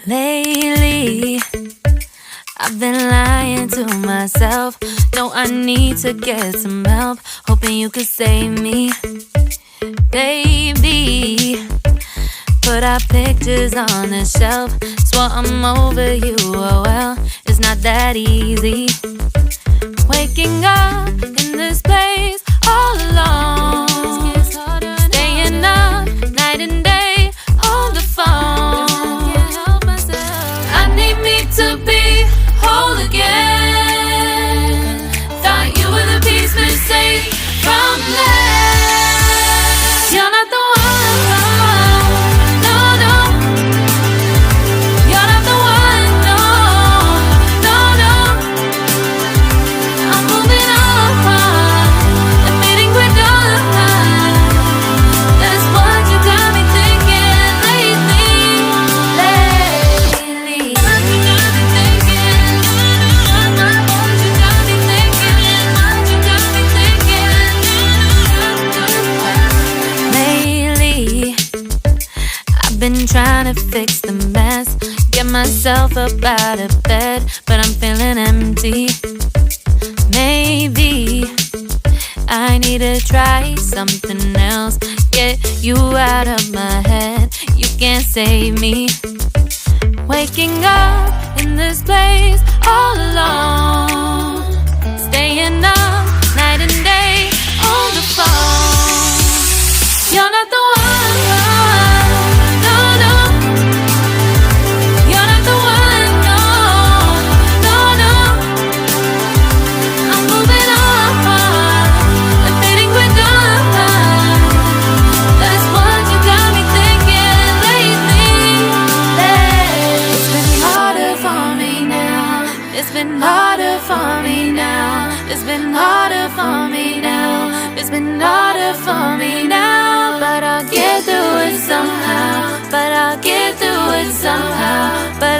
Lately, I've been lying to myself. No, I need to get some help. Hoping you could save me, baby. Put our pictures on the shelf. Swore I'm over you, oh well, it's not that easy. Waking up in this place all alone, staying up night and day on the phone. I need me to be whole again. Thought you were the piece missing from left. You're not the one, no, no. You're not the one, no, no, no. I'm moving on, admitting we're done. That's what you got me thinking lately. What you got me thinking. What you got me thinking. What you got me thinking. Lately, I've been trying to fix the mess, get myself up out of bed, but I'm feeling empty. Maybe I need to try something else. Get you out of my head, you can't save me. Waking up in this place all alone, staying up night and day on the phone. You're not the one, no, no. You're not the one, no, no, no. I'm moving on, admitting we're done. That's what you got me thinking lately. It's been harder for me now. It's been harder for me now. It's been harder for me now. It's been harder for me now. But I'll get through it somehow. But I'll get through it somehow. But